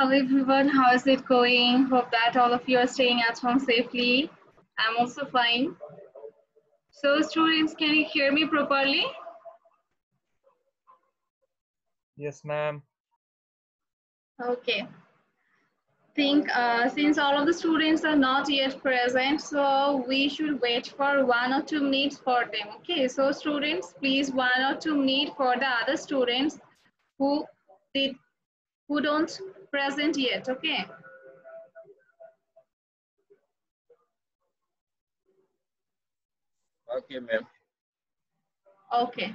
Hello everyone, how is it going? Hope that all of you are staying at home safely. I'm also fine. So students, can you hear me properly? Yes, ma'am. Okay. Think since all of the students are not yet present, so we should wait for 1 or 2 minutes for them. Okay, so students, please 1 or 2 minutes for the other students who did who don't present yet. Okay. Okay, ma'am. Okay.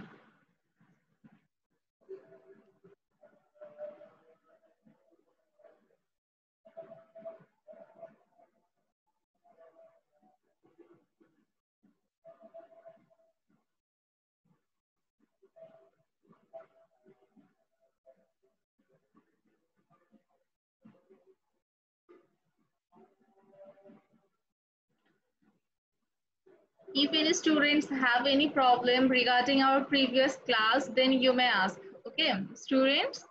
If any students have any problem regarding our previous class, then you may ask. Okay, students,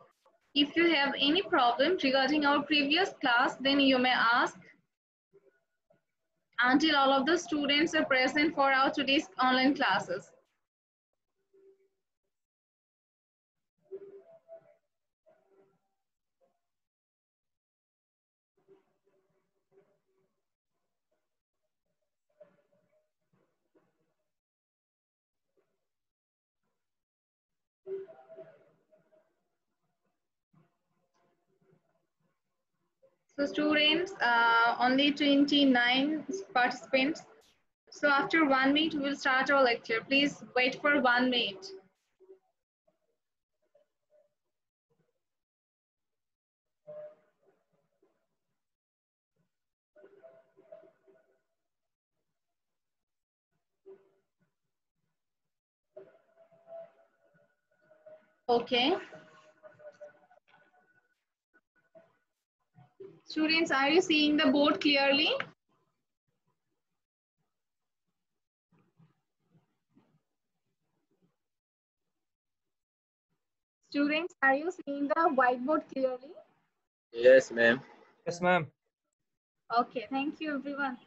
if you have any problem regarding our previous class, then you may ask until all of the students are present for our today's online classes. So students, only 29 participants. So after 1 minute, we will start our lecture. Please wait for 1 minute. Okay. Students, are you seeing the board clearly? Students, are you seeing the whiteboard clearly? Yes, ma'am. Yes, ma'am. Okay, thank you everyone.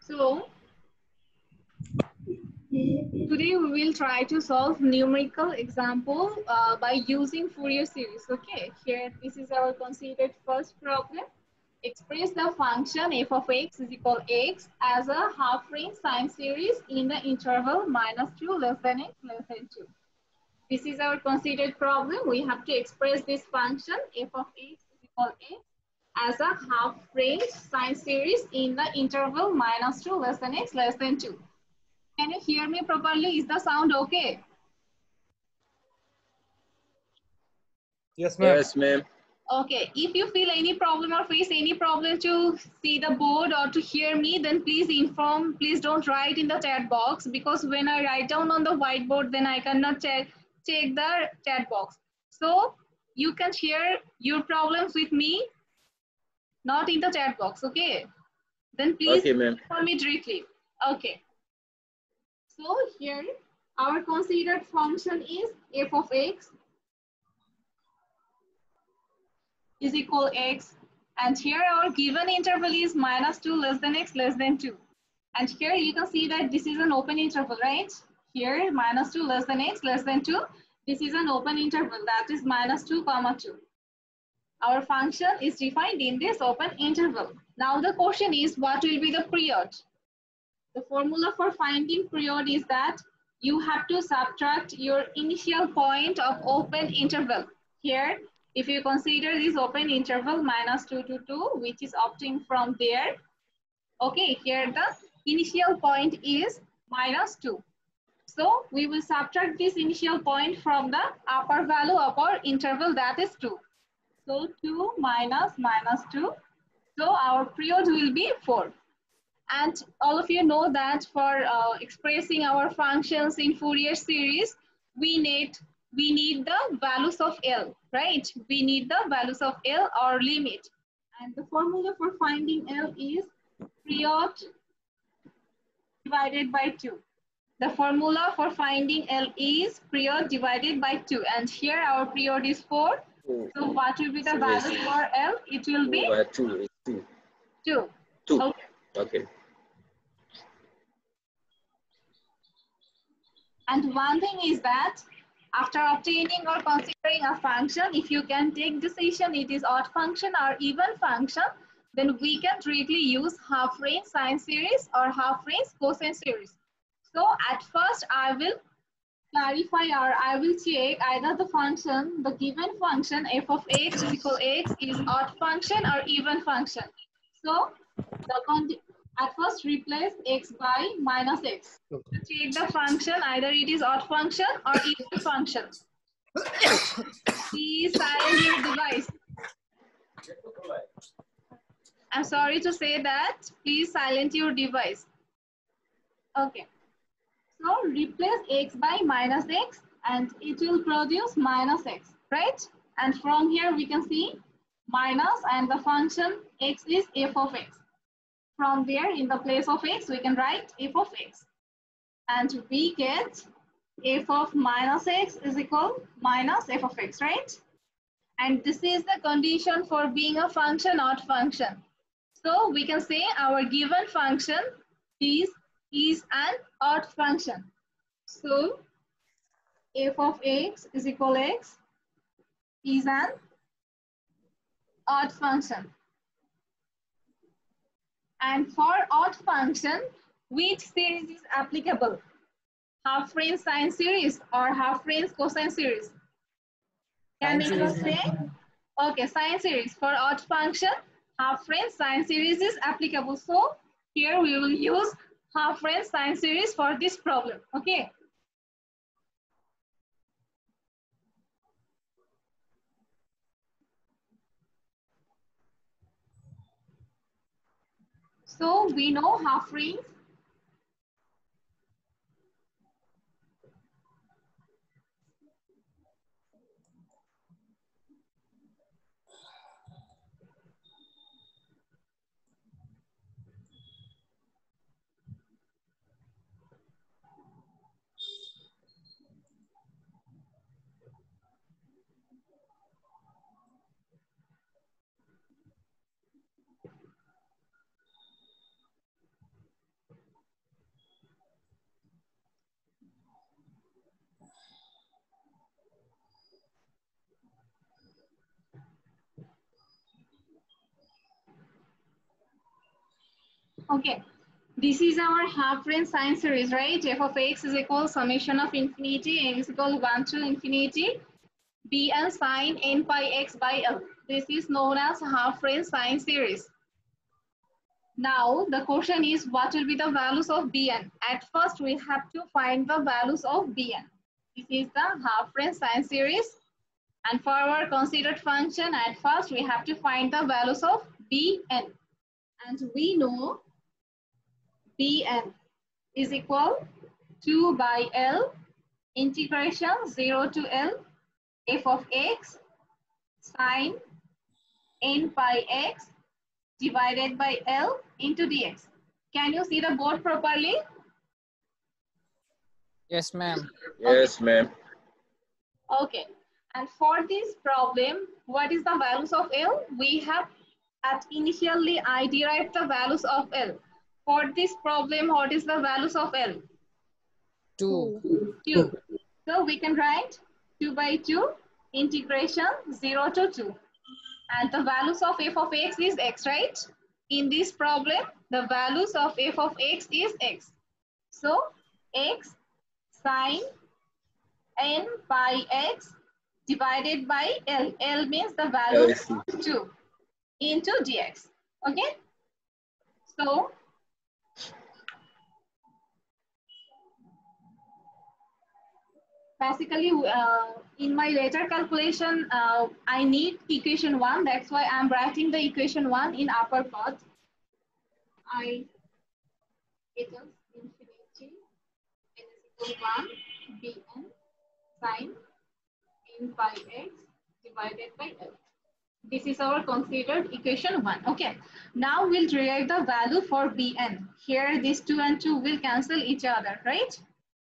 So, today we will try to solve numerical example by using Fourier series. Okay, here this is our considered first problem. Express the function f of x is equal x as a half range sine series in the interval -2 less than x less than 2. This is our considered problem. We have to express this function f of x is equal x as a half range sine series in the interval -2 less than x less than 2. Can you hear me properly? Is the sound okay? Yes, ma'am. Yes, ma'am. Okay, if you feel any problem or face any problem to see the board or to hear me, then please inform, please don't write in the chat box, because when I write down on the whiteboard, then I cannot check the chat box. So you can share your problems with me, not in the chat box, okay? Then please Okay, ma'am. inform me directly. Okay. So here our considered function is f of x is equal x, and here our given interval is -2 less than x less than 2, and here you can see that this is an open interval, right? Here -2 less than x less than 2, this is an open interval, that is -2 comma 2. Our function is defined in this open interval. Now the question is, what will be the period? The formula for finding period is that you have to subtract your initial point of open interval. Here, if you consider this open interval -2 to 2, which is opting from there, okay, here the initial point is -2. So we will subtract this initial point from the upper value of our interval, that is 2. So 2 minus -2. So our period will be 4. And all of you know that for expressing our functions in Fourier series, we need the values of L, right? We need the values of L or limit. And the formula for finding L is period divided by 2. The formula for finding L is period divided by 2. And here our period is 4. So what will be the value for L? It will be 2 is 2. 2. 2. Okay. Okay. And one thing is that after obtaining or considering a function, if you can take decision it is odd function or even function, then we can directly use half range sine series or half range cosine series. So at first I will clarify or I will check either the function, the given function f of x is equal x is odd function or even function. So at first replace x by minus x. To check the function, either it is odd function or even function. Please silence your device. I'm sorry to say that. Please silence your device. Okay. So replace x by minus x and it will produce minus x, right? And from here we can see minus and the function x is f of x. From there, in the place of x, we can write f of x. And we get f of minus x is equal minus f of x, right? And this is the condition for being a function, odd function. So we can say our given function is an odd function. So f of x is equal x is an odd function. And for odd function, which series is applicable? Half range sine series or half range cosine series? Can anyone say? Okay, sine series. For odd function, half range sine series is applicable. So here we will use half range sine series for this problem. Okay. So we know half range. Okay, this is our half range sine series, right? F of x is equal summation of infinity, n is equal 1 to infinity, bn sine n pi x by l. This is known as half range sine series. Now the question is what will be the values of bn? At first we have to find the values of bn. This is the half range sine series. And for our considered function, at first we have to find the values of bn. And we know bn is equal 2 by L integration 0 to L f of x sine n pi x divided by L into dx. Can you see the board properly? Yes, ma'am. Yes, ma'am. Okay. And for this problem, what is the values of L? We have initially I derived the values of L. For this problem, what is the values of L? 2. 2. So we can write 2 by 2 integration 0 to 2. And the values of f of x is x, right? In this problem, the values of f of x is x. So x sine n pi x divided by L. L means the value of 2 into dx. Okay? So basically, in my later calculation, I need equation 1. That's why I'm writing the equation 1 in upper part. It is infinity n is equal 1 bn sine n pi x divided by L. This is our considered equation 1. Okay. Now we'll derive the value for Bn. Here this 2 and 2 will cancel each other, right?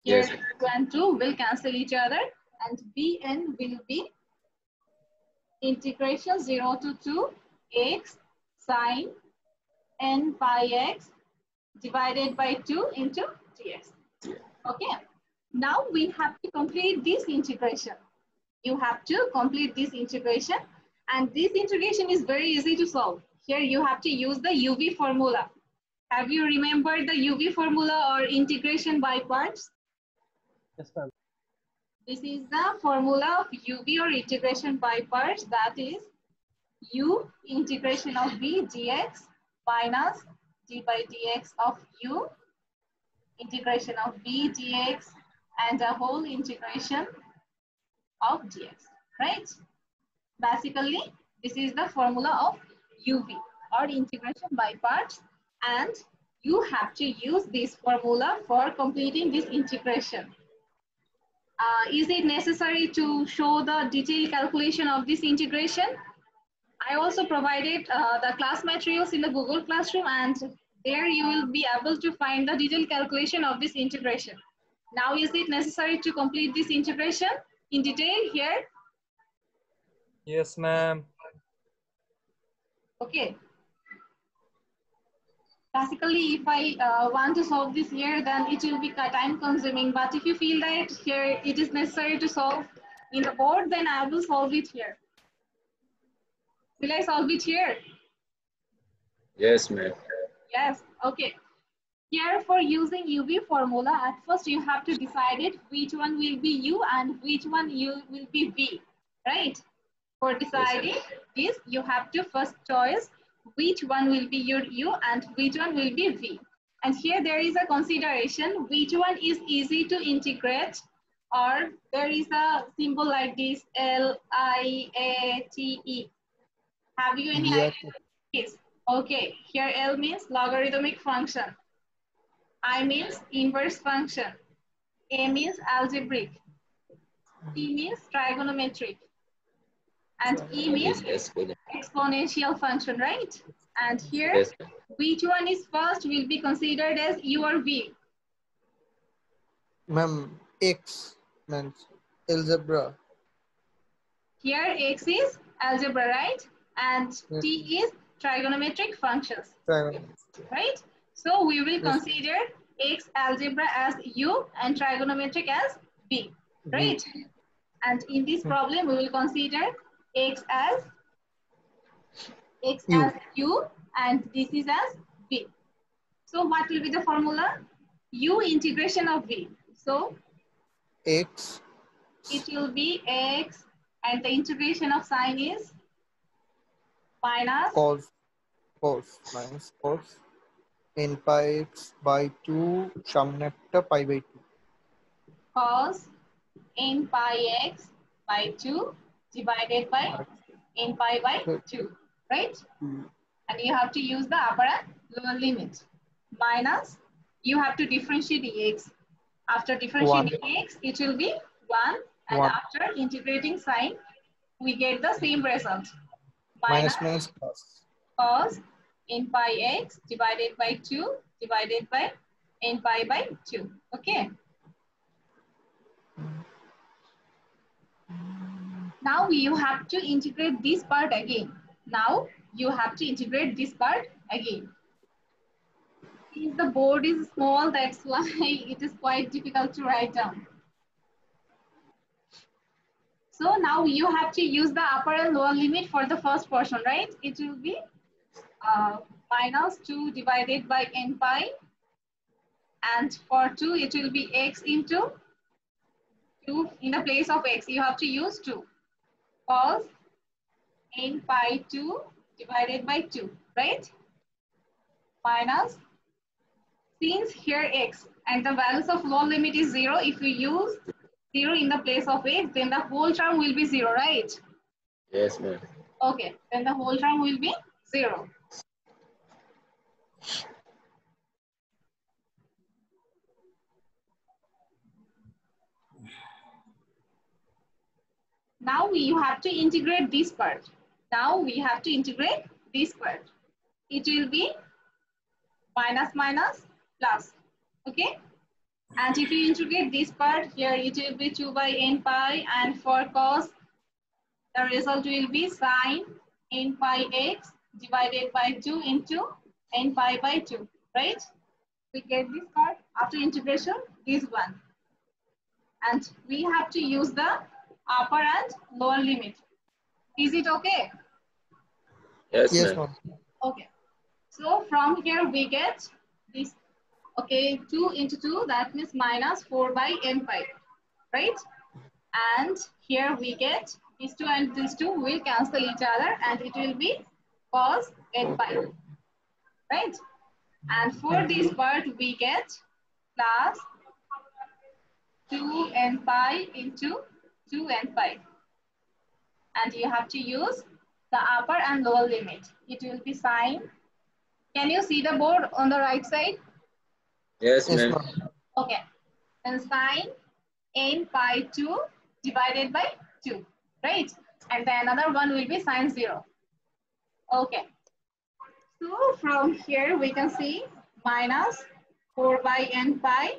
Here Yes. 2 and 2 will cancel each other, and Bn will be integration 0 to 2 x sine n pi x divided by 2 into dx. Okay. Now we have to complete this integration. You have to complete this integration, and this integration is very easy to solve. Here you have to use the UV formula. Have you remembered the UV formula or integration by parts? Yes, ma'am. This is the formula of UV or integration by parts, that is U integration of V dx minus d by dx of U integration of V dx and a whole integration of dx, right? Basically, this is the formula of UV or integration by parts, and you have to use this formula for completing this integration. Is it necessary to show the detailed calculation of this integration? I also provided the class materials in the Google Classroom, and there you will be able to find the detailed calculation of this integration. Now, is it necessary to complete this integration in detail here? Yes, ma'am. Okay. Basically, if I want to solve this here, then it will be time consuming. But if you feel that here it is necessary to solve in the board, then I will solve it here. Will I solve it here? Yes, ma'am. Yes, okay. Here for using UV formula, at first you have to decide it which one will be U and which one will be V, right? For deciding this, you have to first choose which one will be your U and which one will be V. And here there is a consideration, which one is easy to integrate, or there is a symbol like this, L-I-A-T-E. Have you any idea? Yes. Okay, here L means logarithmic function. I means inverse function. A means algebraic. T means trigonometric. And E means exponential function, right? And here, Yes. which one is first will be considered as U or V? Ma'am, X means algebra. Here, X is algebra, right? And Yes. T is trigonometric functions, Trigonometry. right? So we will Yes. consider X algebra as U and trigonometric as V, right? And in this problem, we will consider X as U and this is as V. So what will be the formula? U integration of V. So X it will be X and the integration of sine is minus cos minus cos n pi x by 2 সামনে একটা pi by 2 cos n pi x by 2 divided by n pi by 2, right? And you have to use the upper and lower limit. Minus, you have to differentiate the x. After differentiating x, it will be 1. And after integrating sine, we get the same result. minus plus Cos n pi x divided by 2 divided by n pi by 2. Okay. Now you have to integrate this part again. Now you have to integrate this part again. Since the board is small, that's why it is quite difficult to write down. So now you have to use the upper and lower limit for the first portion, right? It will be minus 2 divided by n pi. And for 2, it will be x into 2. In the place of x, you have to use 2. Cos n pi 2 divided by 2, right? Minus, since here x and the values of lower limit is 0, if we use 0 in the place of x, then the whole term will be 0, right? Yes, ma'am. Okay, then the whole term will be 0. Now you have to integrate this part. Now we have to integrate this part. It will be minus minus plus. Okay. And if you integrate this part here, it will be 2 by n pi, and for cos, the result will be sine n pi x divided by 2 into n pi by 2, right? We get this part after integration, this one. And we have to use the upper and lower limit. Is it okay? Yes, Yes, ma'am. ma'am. Okay. So from here we get this, okay, 2 into 2, that means minus 4 by n pi, right? And here we get these 2 and these 2 will cancel each other, and it will be cos n pi, right? And for this part we get plus 2 n pi into 2 n pi. And you have to use the upper and lower limit. It will be sine. Can you see the board on the right side? Yes, Yes, ma'am. ma'am. Okay. And sine n pi 2 divided by 2, right? And then another one will be sine 0. Okay. So from here we can see minus 4 by n pi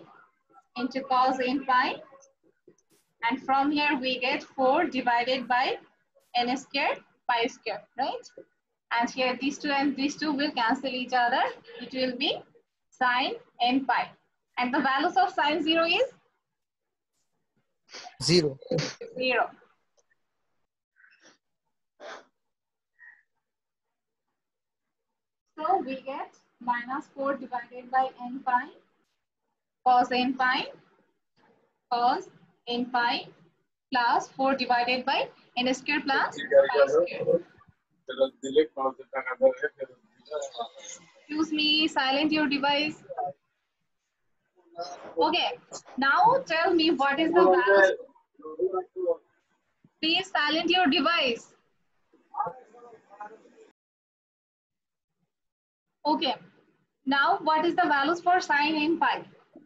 into cos n pi. And from here we get 4 divided by n squared pi squared, right? And here these 2 and these 2 will cancel each other. It will be sine n pi. And the values of sine 0 is 0. 0. So we get minus 4 divided by n pi cos n pi plus 4 divided by n square plus pi square. Excuse me, silent your device. Okay, now tell me what is the value. Please silent your device. Okay, now what is the values for sine n pi?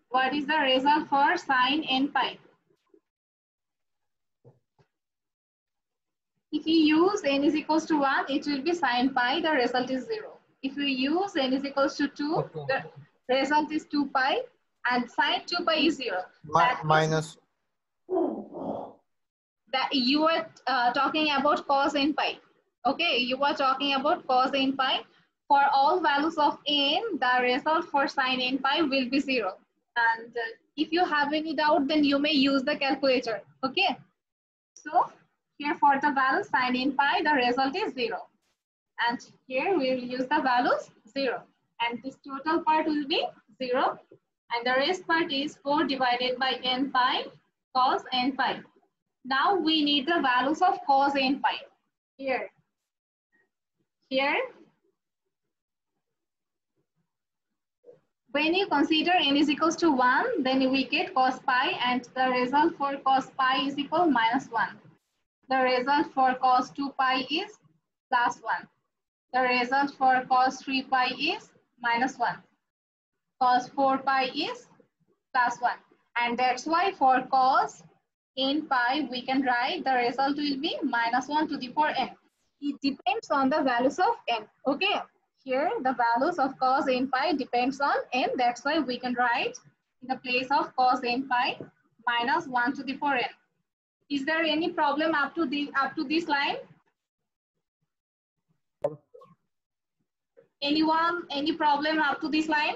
What is the result for sine n pi? If you use n is equals to 1, it will be sine pi, the result is 0. If you use n is equals to 2, Okay. the result is 2 pi, and sine 2 pi is 0. That Minus. that you are talking about cos n pi. Okay, you are talking about cos n pi. For all values of n, the result for sine n pi will be 0. And if you have any doubt, then you may use the calculator. Okay, so here for the value sine n pi, the result is 0. And here we will use the values 0. And this total part will be 0. And the rest part is 4 divided by n pi cos n pi. Now we need the values of cos n pi. Here. When you consider n is equals to 1, then we get cos pi, and the result for cos pi is equal minus 1. The result for cos 2 pi is plus 1. The result for cos 3 pi is minus 1. Cos 4 pi is plus 1. And that's why for cos n pi, we can write the result will be minus 1 to the power n. It depends on the values of n. Okay. Here, the values of cos n pi depends on n. That's why we can write in the place of cos n pi minus 1 to the power n. Is there any problem up to this line? Anyone, any problem up to this line?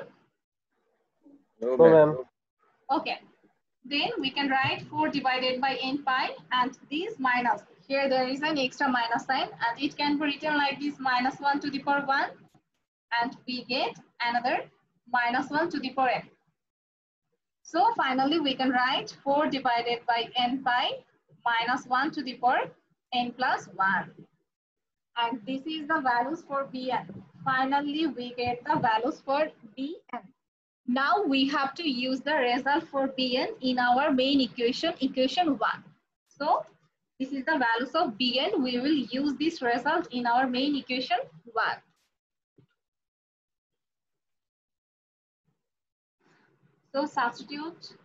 No, No, ma'am. ma'am. Okay. Then we can write 4 divided by n pi, and this minus. Here there is an extra minus sign, and it can be written like this, minus 1 to the power 1. And we get another minus 1 to the power n. So finally we can write 4 divided by n pi minus 1 to the power n plus 1. And this is the values for Bn. Finally we get the values for Bn. Now we have to use the result for Bn in our main equation, equation 1. So this is the values of Bn. We will use this result in our main equation 1. So substitute.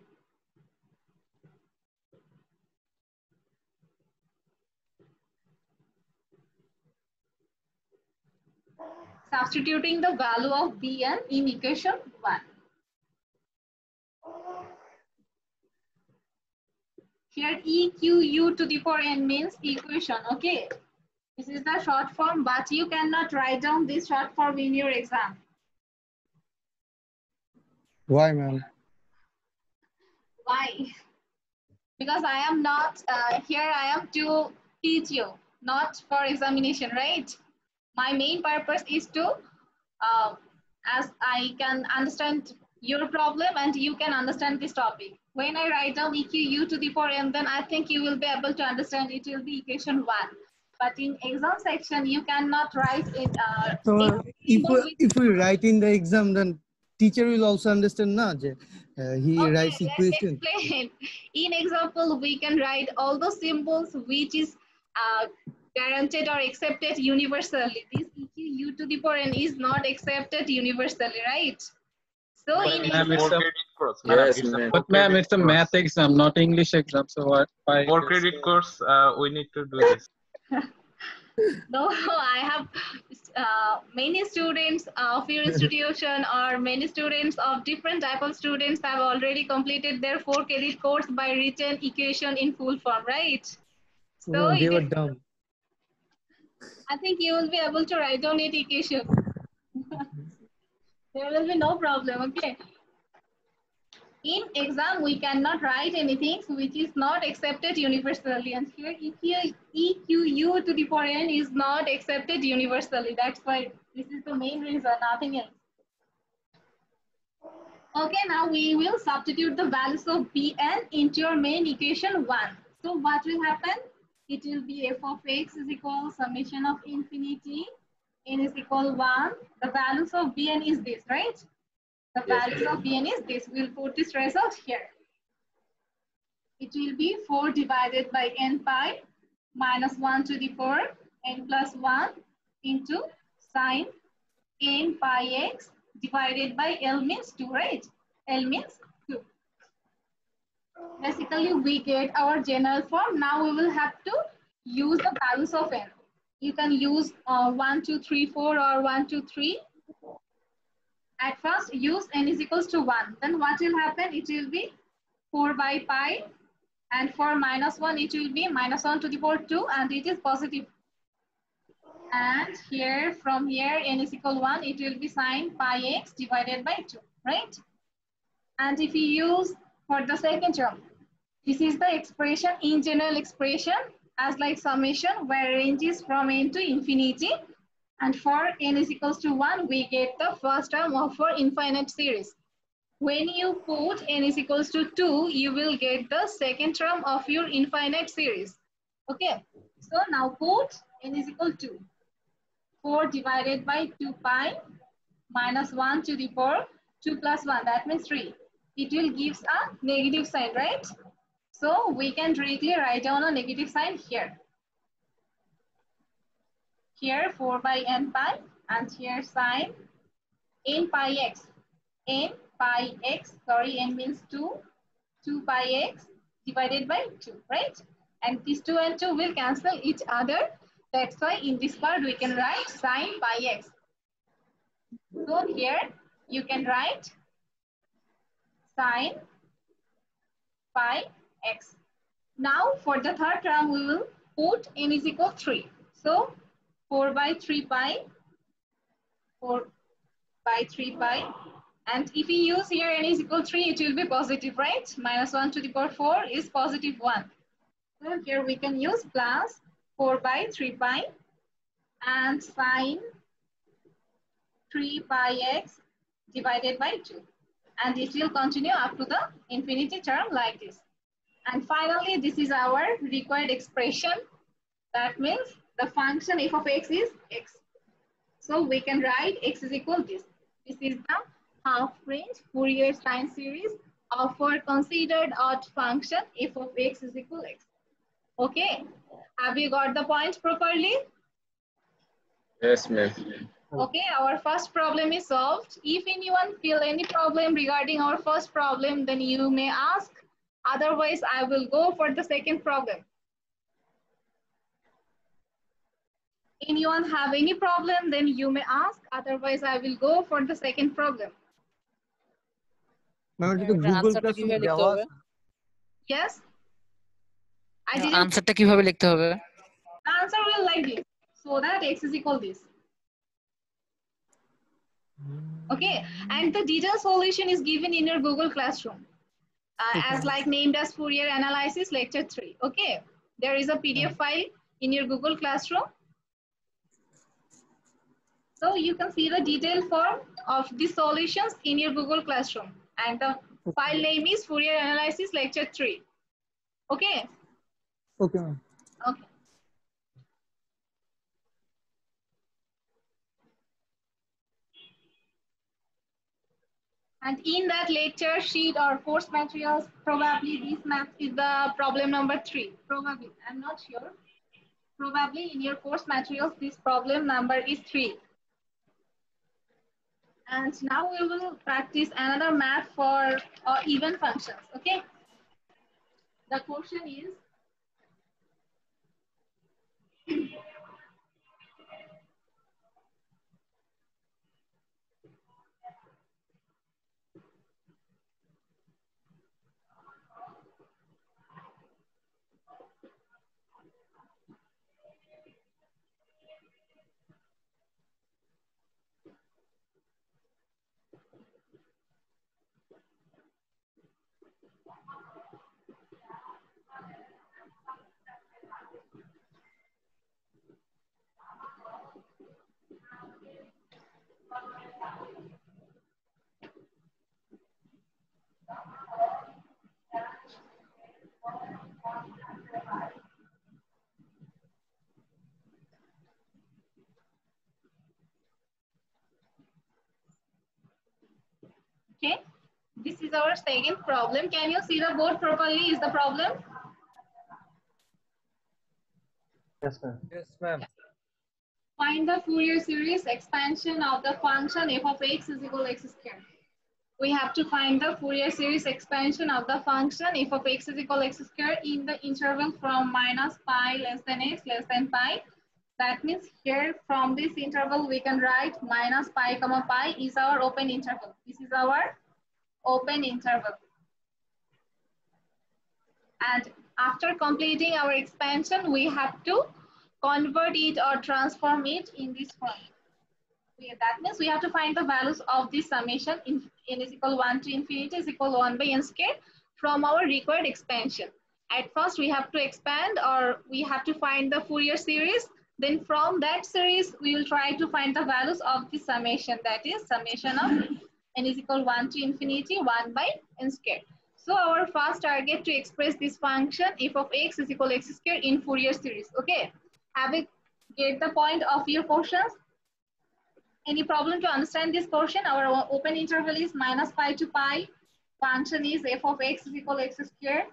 Substituting the value of Bn in equation 1. Here EQU to the power n means equation, okay? This is the short form, but you cannot write down this short form in your exam. Why, ma'am? Why? Because I am not, here I am to teach you, not for examination, right? My main purpose is to, as I can understand your problem and you can understand this topic. When I write down EQU to the power n, then I think you will be able to understand it will be equation 1. But in exam section, you cannot write it. So if we write in the exam, then teacher will also understand, na? He Okay, writes let's equation. explain. In example, we can write all those symbols which is guaranteed or accepted universally. This EQU to the power n is not accepted universally, right? So in Ma'am, it's a, Yes, ma'am. but ma'am, it's a math exam, not English exam. So what? Why? For credit course, we need to do this. no, I have many students of your institution or many students of different type of students have already completed their 4 credit course by written equation in full form, right? So They were dumb. I think you will be able to write down it equation. There will be no problem, okay? In exam, we cannot write anything which is not accepted universally. And here, EQU to the power n is not accepted universally. That's why this is the main reason, nothing else. Okay, now we will substitute the values of Bn into your main equation 1. So what will happen? It will be f of x is equal summation of infinity n is equal 1. The values of Bn is this, right? The values of Bn is this. We'll put this result here. It will be 4 divided by n pi minus 1 to the power n plus 1 into sine n pi x divided by L means 2, right? L means 2. Basically, we get our general form. Now we will have to use the values of n. You can use 1, 2, 3, 4 or 1, 2, 3. At first, use n is equals to 1. Then what will happen? It will be 4 by pi. And for minus 1, it will be minus 1 to the power 2. And it is positive. And here, from here, n is equal 1. It will be sine pi x divided by 2. Right? And if you use for the second term, this is the expression, in general expression, as like summation, where range is from n to infinity. And for n is equals to 1, we get the first term of our infinite series. When you put n is equals to 2, you will get the second term of your infinite series. Okay, so now put n is equal to 4 divided by 2 pi minus 1 to the power 2 plus 1, that means 3. It will give a negative sign, right? So we can directly write down a negative sign here. Here 4 by n pi and here sine n pi x. N pi x, sorry, n means 2. 2 pi x divided by 2, right? And these 2 and 2 will cancel each other. That's why in this part we can write sine pi x. So here you can write sine pi x. Now for the third term we will put n is equal to 3. So 4 by 3 pi, 4 by 3 pi. And if we use here n is equal to 3, it will be positive, right? Minus 1 to the power 4 is positive 1. So here we can use plus 4 by 3 pi and sine 3 pi x divided by 2. And it will continue up to the infinity term like this. And finally, this is our required expression. That means the function f of x is x. So we can write x is equal to this. This is the half-range Fourier sine series of our considered odd function f of x is equal to x. Okay, have you got the point properly? Yes, ma'am. Okay, our first problem is solved. If anyone feel any problem regarding our first problem, then you may ask. Otherwise, I will go for the second problem. anyone have any problem, then you may ask. Otherwise, I will go for the second problem. Ma'am এটা তো Google আনসারটা ক্লাসরুমে কিভাবে লিখতে দেওয়া হবে? আছে। Yes? I didn't. আনসারটা কিভাবে লিখতে হবে? The answer will like this. So that x is equal this. Okay, and the detailed solution is given in your Google Classroom. As like named as Fourier Analysis Lecture 3. Okay, there is a PDF file in your Google Classroom. So you can see the detailed form of the solutions in your Google Classroom. And the file name is Fourier Analysis Lecture 3. Okay? Okay ma'am. Okay. And in that lecture sheet or course materials, probably this math is the problem number 3. Probably, I'm not sure. Probably in your course materials, this problem number is 3. And now we will practice another math for even functions, okay? The question is, okay, this is our second problem. Can you see the board properly? Is the problem? Yes, ma'am. Yes, ma'am. Find the Fourier series expansion of the function f of x is equal to x squared. We have to find the Fourier series expansion of the function f of x is equal to x squared in the interval from minus pi less than x less than pi. That means here from this interval we can write minus pi comma pi is our open interval. This is our open interval. And after completing our expansion, we have to convert it or transform it in this form. That means we have to find the values of this summation in n is equal 1 to infinity is equal to 1 by n squared from our required expansion. At first we have to expand or we have to find the Fourier series. Then from that series, we will try to find the values of the summation, that is summation of n is equal 1 to infinity 1 by n squared. So our first target to express this function f of x is equal to x squared in Fourier series. Okay, have you get the point of your questions? Any problem to understand this portion? Our open interval is minus pi to pi. Function is f of x is equal to x squared.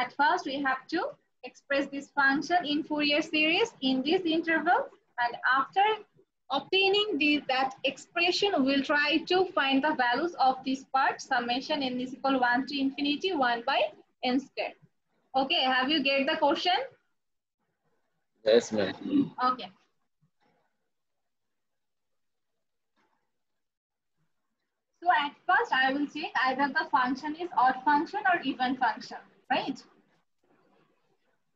At first, we have to express this function in Fourier series in this interval. And after obtaining that expression, we'll try to find the values of this part, summation n is equal to 1 to infinity 1 by n squared. Okay, have you get the question? Yes, ma'am. Okay. So at first I will check either the function is odd function or even function, right?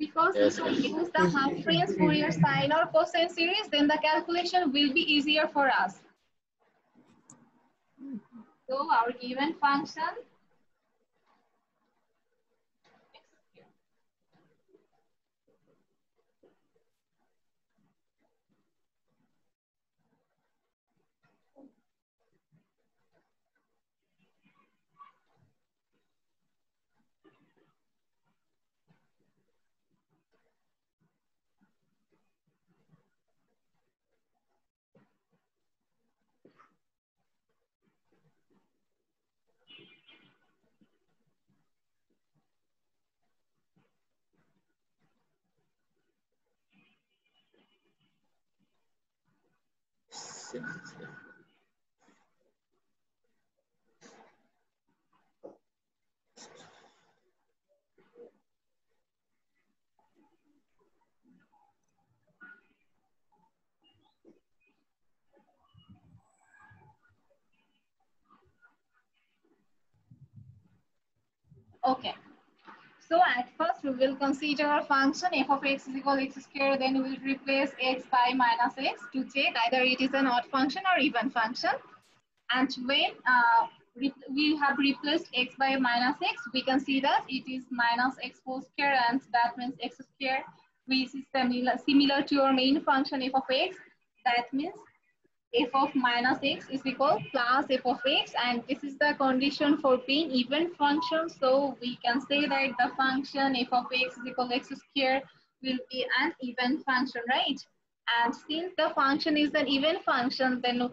Because Yes, if we use the half range Fourier sine or cosine series, then the calculation will be easier for us. So our given function Okay. So at first we will consider a function f of x is equal to x square, then we will replace x by minus x to check either it is an odd function or even function. And when we have replaced x by minus x, we can see that it is minus x whole square, and that means x square, which is similar to our main function f of x. That means f of minus x is equal plus f of x, and this is the condition for being even function. So we can say that the function f of x is equal to x square will be an even function, right? And since the function is an even function, then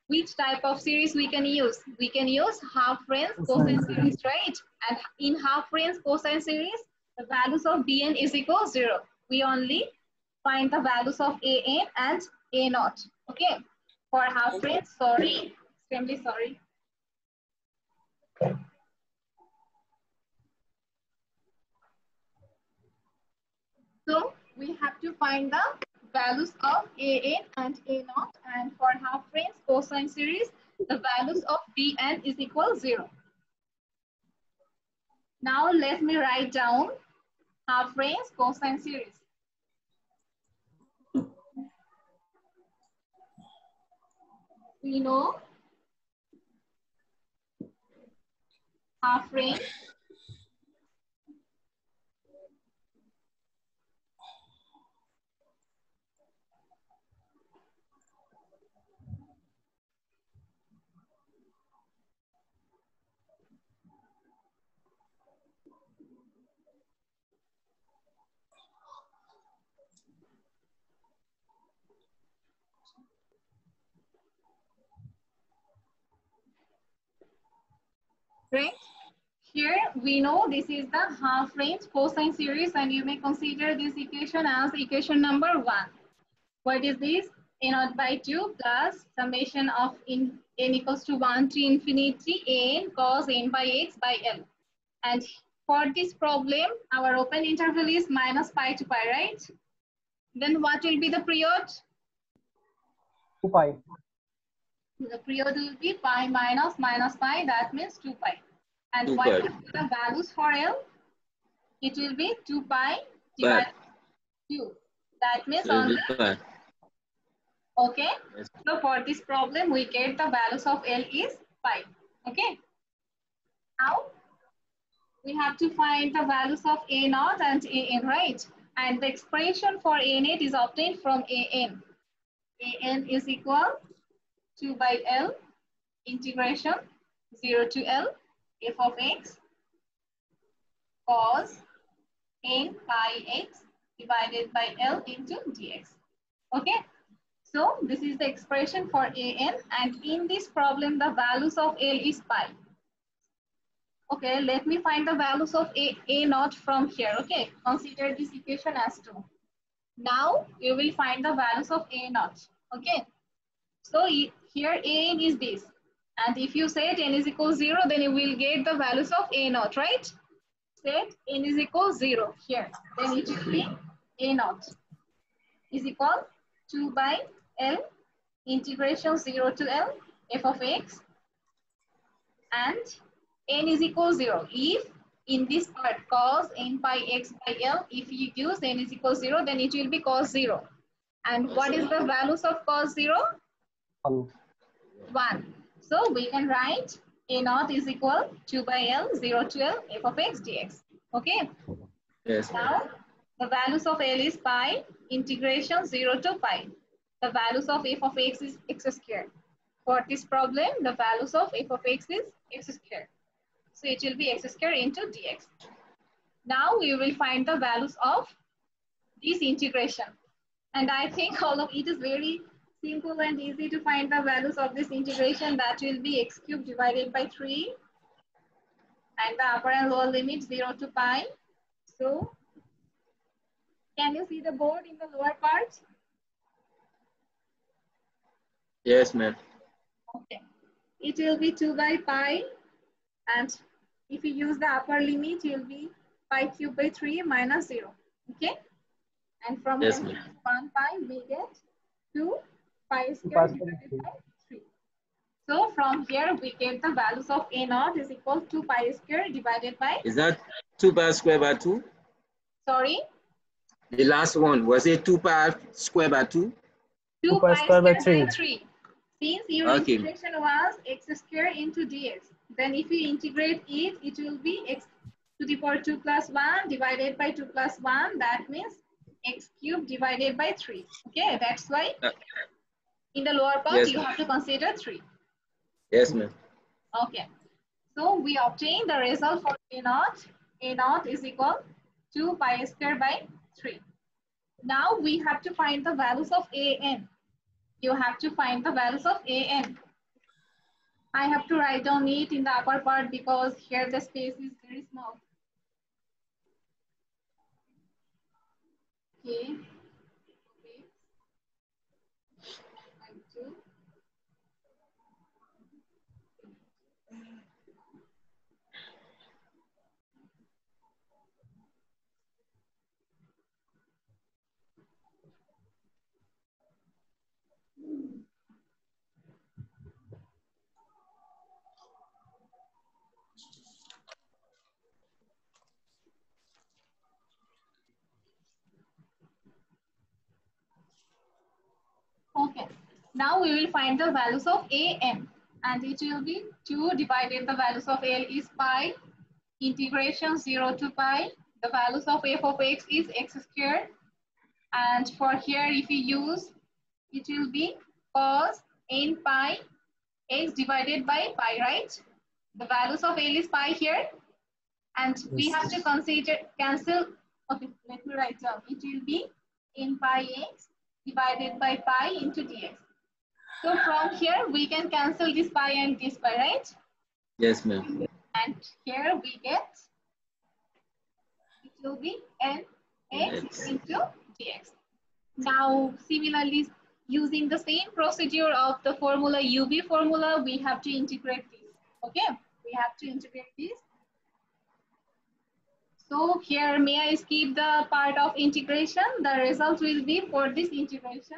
which type of series we can use? We can use half range cosine series, right? And in half range cosine series, the values of bn is equal to 0. We only find the values of an and a naught. Okay. For half range, sorry, extremely sorry. So we have to find the values of an and a naught, and for half range cosine series, the values of bn is equal to 0. Now let me write down half range cosine series. We know half range right? Here we know this is the half range cosine series, and you may consider this equation as equation number 1. What is this? A naught by 2 plus summation of n equals to 1 to infinity n cos n by x by L. And for this problem, our open interval is minus pi to pi, right? Then what will be the period? 2 pi. The period will be pi minus pi, that means 2 pi. And 2 what pi. will be the values for L? It will be 2 pi divided by 2. That means only, okay. Yes. So for this problem, we get the values of L is pi. Okay. Now we have to find the values of A naught and AN, right? And the expression for A naught is obtained from AN. AN is equal 2 by L integration 0 to L f of x cos n pi x divided by L into dx. Okay. So this is the expression for AN, and in this problem, the values of L is pi. Okay, let me find the values of A naught from here. Okay, consider this equation as 2. Now you will find the values of A naught. Okay, so here AN is this. And if you set n is equal to 0, then you will get the values of A naught, right? Set n is equal to 0 here. Then it will be A naught is equal 2 by L integration 0 to L f of x, and n is equal to 0. If in this part cos n pi x by L, if you use n is equal to 0, then it will be cos 0. And what is the values of cos 0? 1. So we can write A naught is equal 2 by L 0 to L f of x dx. Okay. Yes. Now the values of L is pi integration 0 to pi. The values of f of x is x squared. For this problem, the values of f of x is x squared. So it will be x squared into dx. Now we will find the values of this integration. And I think all of it is very simple and easy to find the values of this integration. That will be x cubed divided by 3. And the upper and lower limit 0 to pi. So can you see the board in the lower part? Yes, ma'am. Okay. It will be 2 by pi, and if you use the upper limit, it will be pi cubed by 3 minus 0. Okay? And from Yes, 1 pi, we get 2 pi squared divided by 3. So from here we get the values of A naught is equal to pi square divided by, Is that 2 pi squared by 2? sorry, The last one, was it 2 pi squared by 2? 2 pi pi square by square by 3. Since your Okay. integration was x square into dx, then if you integrate it, it will be x to the power 2 plus 1 divided by 2 plus 1. That means x cubed divided by 3. Okay, that's why in the lower part Yes. you have to consider 3. Yes, ma'am. Okay, so we obtain the result for A naught. A naught is equal to pi square by 3. Now we have to find the values of An. You have to find the values of An. I have to write down it in the upper part because here the space is very small. Okay. Okay, now we will find the values of An, and it will be 2 divided the values of L is pi, integration 0 to pi, the values of f of x is x squared, and for here if you use, it will be cos n pi x divided by pi, right? The values of L is pi here, and we have to consider cancel. Okay, let me write down. It will be n pi x divided by pi into dx. So from here we can cancel this pi and this pi, right? Yes, ma'am. And here we get, it will be n x into dx. Now similarly, using the same procedure of the formula UV formula, we have to integrate this. Okay, we have to integrate this. So here, may I skip the part of integration? The result will be for this integration.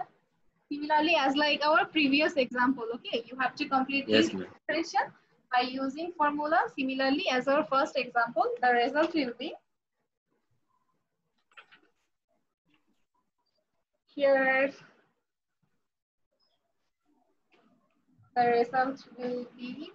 Similarly, as like our previous example, okay, you have to complete this integration by using formula. Similarly, as our first example, the result will be here. The result will be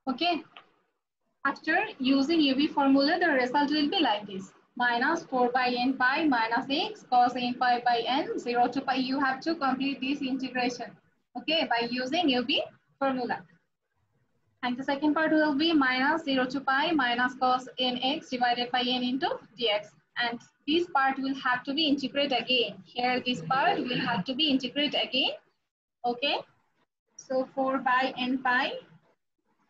okay. After using UV formula, the result will be like this. Minus 4 by n pi minus x cos n pi by n 0 to pi. You have to complete this integration, okay, by using UV formula. And the second part will be minus 0 to pi minus cos nx divided by n into dx. And this part will have to be integrated again. Here, this part will have to be integrated again, okay. So 4 by n pi.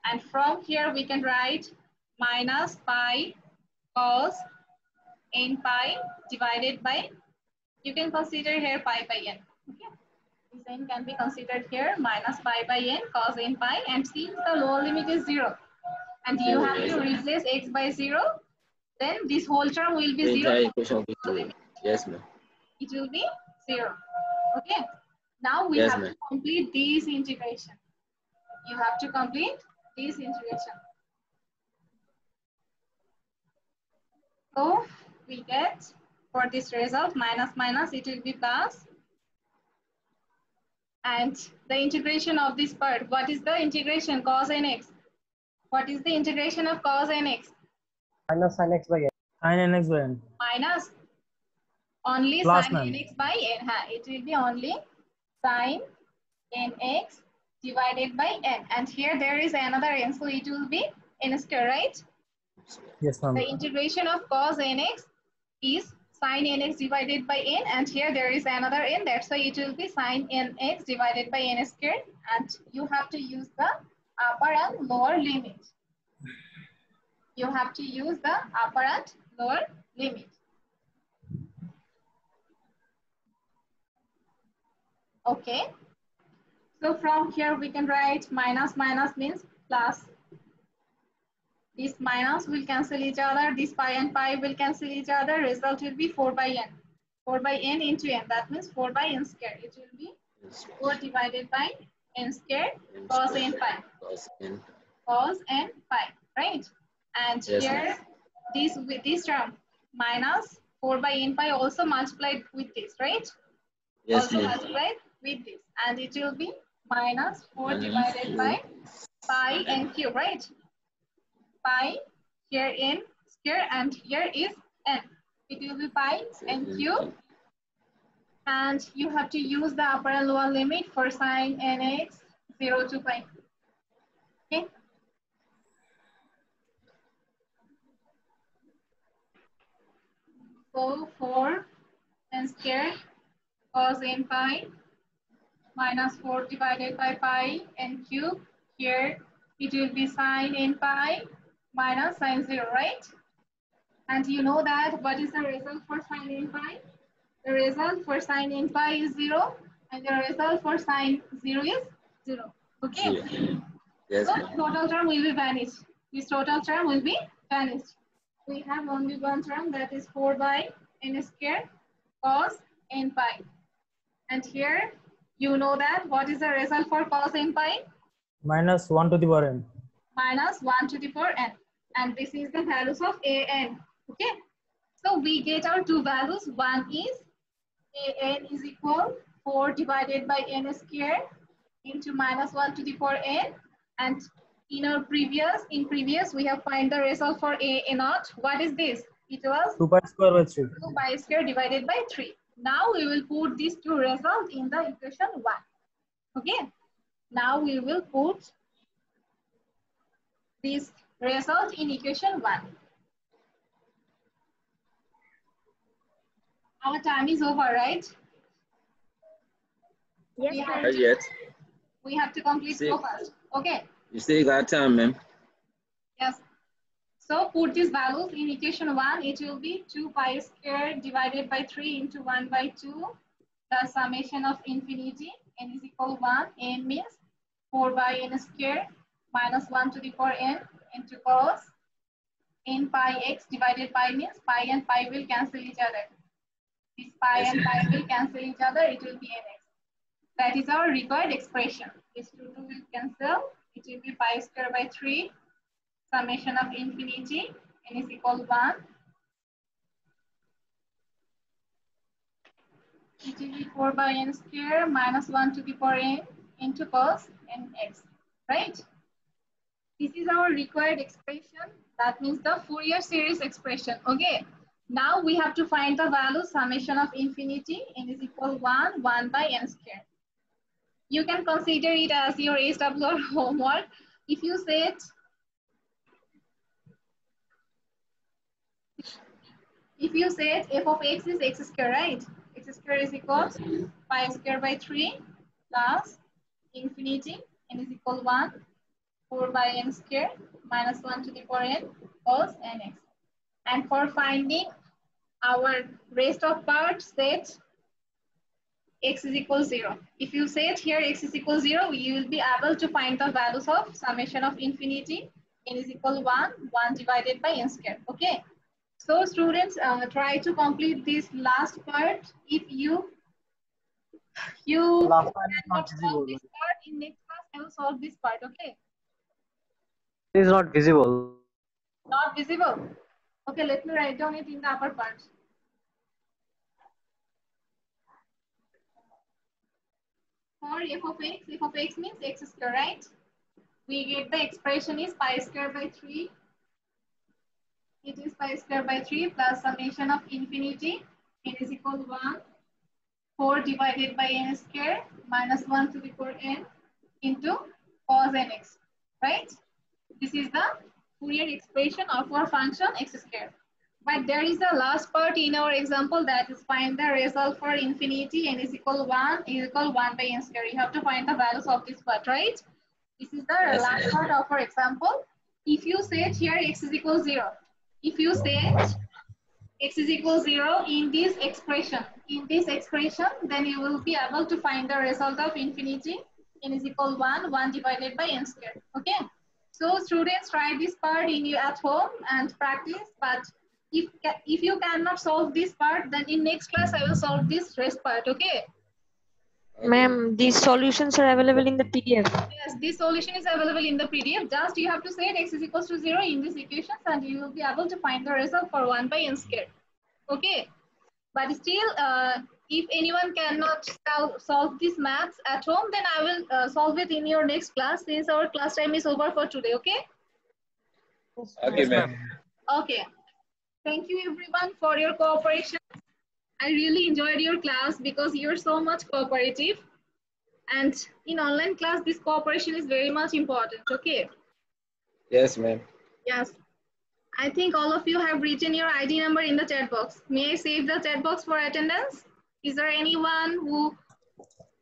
And from here we can write minus pi cos n pi divided by, you can consider here pi by n. Okay. This n can be considered here minus pi by n cos n pi, and since the lower limit is 0 and you have to replace x by 0, then this whole term will be 0. Yes, ma'am. It will be 0. Okay. Now we have to complete this integration. You have to complete this integration. So we get for this result minus minus, it will be plus. And the integration of this part, what is the integration? Cos nx. What is the integration of cos nx? Minus sin x by n. Sin nx by n. Minus only Plus, sin nx by n. It will be only sin nx divided by n. And here there is another n, so it will be n square, right? Yes, ma'am. The integration of cos nx is sin nx divided by n, and here there is another n, that's why it will be sin nx divided by n square, and you have to use the upper and lower limit. You have to use the upper and lower limit. Okay. So from here we can write minus minus means plus. This minus will cancel each other. This pi and pi will cancel each other. Result will be 4 by n. 4 by n into n. That means 4 by n square. It will be 4 divided by n square cos n pi. Cos n pi. Right? And Yes, here this with this term minus 4 by n pi also multiplied with this, right? Yes, Also ma'am. multiplied with this, and it will be minus 4 divided by pi n cube, right? Pi here n square, and here is n. It will be pi n cube, and you have to use the upper and lower limit for sin nx 0 to pi. Okay. So 4 n square cos n pi minus 4 divided by pi n cube. Here it will be sin n pi minus sin 0, right? And you know that what is the result for sin n pi? The result for sin n pi is 0, and the result for sin 0 is 0. Okay? Yes, So ma'am. total term will be vanished. This total term will be vanished. We have only one term, that is 4 by n square cos n pi. And here you know that what is the result for cos n pi? Minus 1 to the power n. Minus 1 to the power n. And this is the values of an. Okay. So we get our two values. One is an is equal 4 divided by n square into minus 1 to the power n. And in previous we have find the result for a naught. What is this? It was 2 pi square by 3. 2 pi square divided by 3. Now we will put these two results in the equation 1. Okay. Now we will put this result in equation 1. Our time is over, right? Yes, Not yet. We have to complete See. so fast. Okay. You still got time, ma'am. Yes. So put these values in equation 1. It will be 2 pi square divided by 3 into 1 by 2. The summation of infinity n is equal 1. N means 4 by n square minus 1 to the power n into cos n pi x divided by means pi and pi will cancel each other. This pi and pi will cancel each other. It will be nx. That is our required expression. This 2 will cancel. It will be pi square by 3. Summation of infinity n is equal 1. It will be 4 by n square minus 1 to the power n into cos nx. Right? This is our required expression. That means the Fourier series expression. Okay. Now we have to find the value summation of infinity n is equal 1 by n square. You can consider it as your SWR homework. If you said f of x is x square, right? X square is equal to pi square by 3 plus infinity n is equal 1, 4 by n square minus 1 to the power n cos nx. And for finding our rest of part, set x is equal 0. If you set here x is equal 0, you will be able to find the values of summation of infinity n is equal 1 divided by n square. Okay. So students, try to complete this last part. If you Last part is not cannot solve visible. this part, in next class I will solve this part. Okay. It is not visible. Not visible. Okay, let me write down it in the upper part. For f of x means x square, right? We get the expression is pi square by 3. It is pi square by 3 plus summation of infinity n is equal 1, 4 divided by n square minus 1 to the power n into cos nx, right? This is the Fourier expression of our function x square. But there is a last part in our example, that is find the result for infinity n is equal 1 is equal 1 by n square. You have to find the values of this part, right? This is the Yes, last part of our example. If you set here x is equal 0, if you set x is equal 0 in this expression, then you will be able to find the result of infinity n is equal 1 divided by n square. Okay. So students, try this part at home and practice. But if you cannot solve this part, then in next class I will solve this rest part. Okay. Ma'am, these solutions are available in the PDF. Yes, this solution is available in the PDF. Just you have to set x is equals to 0 in these equations, and you will be able to find the result for 1 by n square. Okay. But still, if anyone cannot solve these maths at home, then I will solve it in your next class, since our class time is over for today. Okay. Okay, ma'am. Okay. Thank you everyone for your cooperation. I really enjoyed your class because you're so much cooperative. And in online class, this cooperation is very much important. Okay. Yes, ma'am. Yes. I think all of you have written your ID number in the chat box. May I save the chat box for attendance? Is there anyone who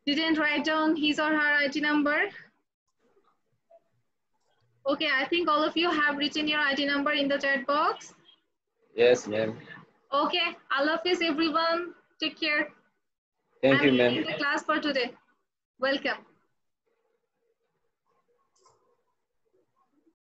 didn't write down his or her ID number? Okay, I think all of you have written your ID number in the chat box. Yes, ma'am. Okay, Allah Hafiz everyone. Take care. Thank you, I'm ma'am. ending the class for today. Welcome.